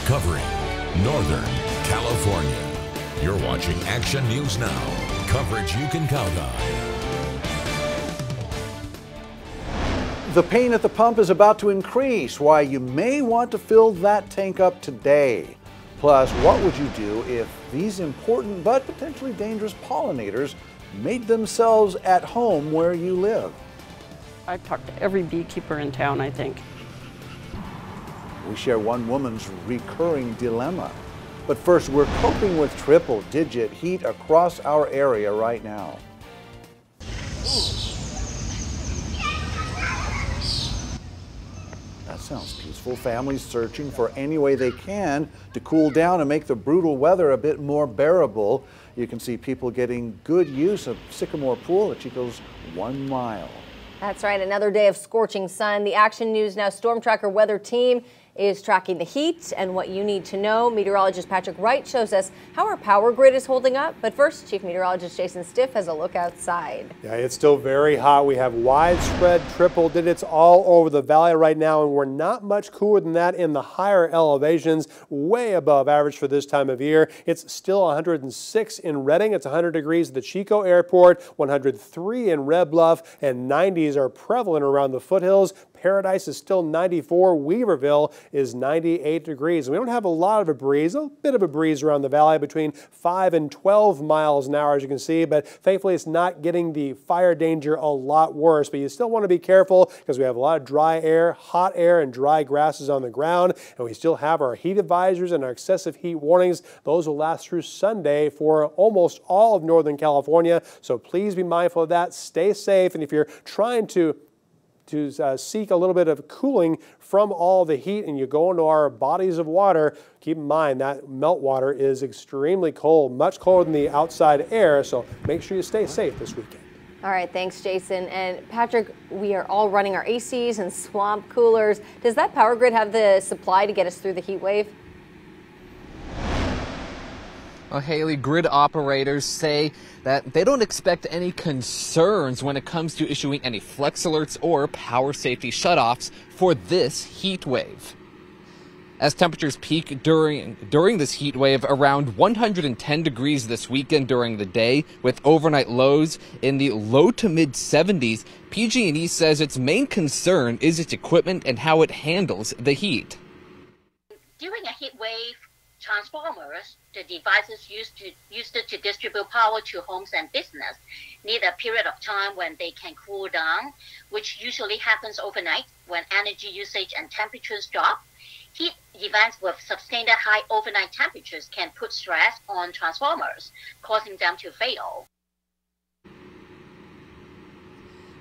covering Northern California. You're watching Action News Now, coverage you can count on. The pain at the pump is about to increase, why you may want to fill that tank up today. Plus, what would you do if these important but potentially dangerous pollinators made themselves at home where you live? I've talked to every beekeeper in town, I think. We share one woman's recurring dilemma. But first, we're coping with triple-digit heat across our area right now. That sounds peaceful. Families searching for any way they can to cool down and make the brutal weather a bit more bearable. You can see people getting good use of Sycamore Pool at Chico's 1 mile. That's right, another day of scorching sun. The Action News Now Storm Tracker weather team is tracking the heat and what you need to know. Meteorologist Patrick Wright shows us how our power grid is holding up. But first, Chief Meteorologist Jason Stiff has a look outside. Yeah, it's still very hot. We have widespread triple digits all over the valley right now, and we're not much cooler than that in the higher elevations, way above average for this time of year. It's still 106 in Redding. It's 100 degrees at the Chico Airport, 103 in Red Bluff, and 90s are prevalent around the foothills. Paradise is still 94. Weaverville is 98 degrees. We don't have a lot of a breeze, a bit of a breeze around the valley between 5 and 12 miles an hour, as you can see, but thankfully it's not getting the fire danger a lot worse. But you still want to be careful because we have a lot of dry air, hot air, and dry grasses on the ground, and we still have our heat advisories and our excessive heat warnings. Those will last through Sunday for almost all of Northern California, so please be mindful of that. Stay safe, and if you're trying to seek a little bit of cooling from all the heat and you go into our bodies of water, keep in mind that meltwater is extremely cold, much colder than the outside air, so make sure you stay safe this weekend. All right, thanks, Jason. And Patrick, we are all running our ACs and swamp coolers. Does that power grid have the supply to get us through the heat wave? Well, Haley, grid operators say that they don't expect any concerns when it comes to issuing any flex alerts or power safety shutoffs for this heat wave. As temperatures peak during this heat wave around 110 degrees this weekend during the day, with overnight lows in the low to mid 70s, PG&E says its main concern is its equipment and how it handles the heat. During a heat wave, transformers, the devices used to distribute power to homes and business, need a period of time when they can cool down, which usually happens overnight when energy usage and temperatures drop. Heat events with sustained high overnight temperatures can put stress on transformers, causing them to fail.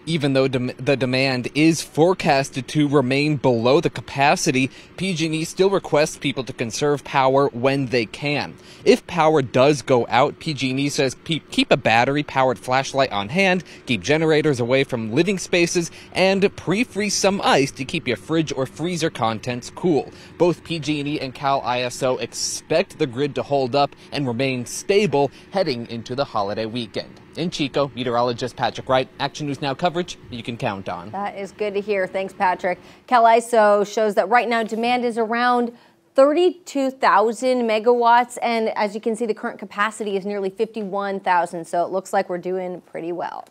Even though the demand is forecasted to remain below the capacity, PG&E still requests people to conserve power when they can. If power does go out, PG&E says keep a battery-powered flashlight on hand, keep generators away from living spaces, and pre-freeze some ice to keep your fridge or freezer contents cool. Both PG&E and CAL ISO expect the grid to hold up and remain stable heading into the holiday weekend. In Chico, meteorologist Patrick Wright, Action News Now coverage you can count on. That is good to hear. Thanks, Patrick. CAL ISO shows that right now demand is around 32,000 megawatts, and as you can see, the current capacity is nearly 51,000, so it looks like we're doing pretty well.